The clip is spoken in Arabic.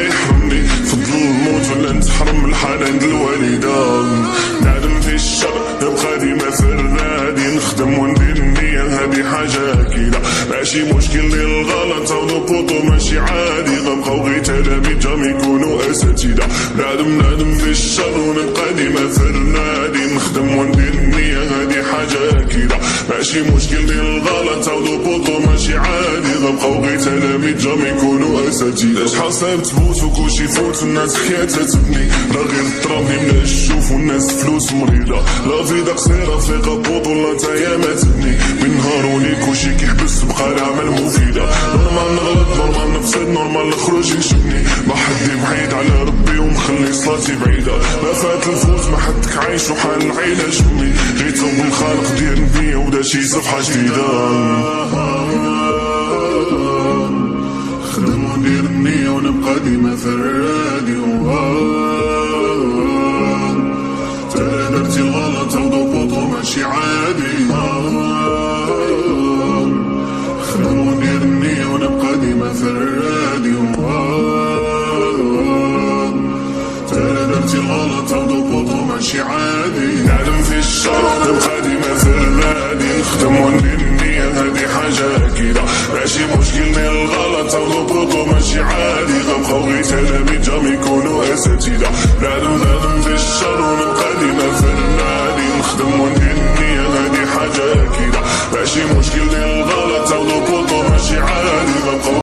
يحرمني، فضل الموت ولا نتحرم الحنان د الوالدة. نعلم في الشر نبقى ديما فرادي، نخدم وندير النية هادي حاجة أكيدة، ماشي مشكل ديال الغلط أو بوطو ماشي عادي، غنبقاو غير تلاميذ جام يكونوا أساتذة. نعلم في الشر ونبقى ديما فرادي، نخدم وندير النية هادي حاجة أكيدة، ماشي مشكل ديال الغلط أو بوطو ماشي عادي، غنبقاو غير تلاميذ جام يكونوا أساتذة. شحال صعيب تفوت وكلشي يفوت، الناس حياتها تبني، راه غير الضربني من الشوف والناس فلوس مريضة. لا فيدا قصيرة فيقا بوط ولا نتايا ما تبني، من نهار ولي كلشي كيحبس بقى العمل مفيدة. نورمال نغلط نورمال نفسد نورمال نخرج نشبني، ما حدي بعيد على ربي ومخلي صلاتي بعيدة. ما فات الفوز ما حدك عايش وحال العيلة شمي، غير توب الخالق دير النية ودا شي صفحة جديدة. خدم وندير النية ونبقى ديما فرادي، ترى درتي الغلط او ضبطو ماشي عادي. خدم وندير النية ونبقى ديما فرادي، ترى درتي الغلط او ضبطو ماشي عادي. نعلم في الشر نبقى ديما فرادي، نخدم وندير النية هادي حاجة أكيدة، ماشي مشكل ديال الغلط أو ضبطو ماشي عادي، غنبقاو غير تلاميذ جام يكونوا أساتذة. نعلم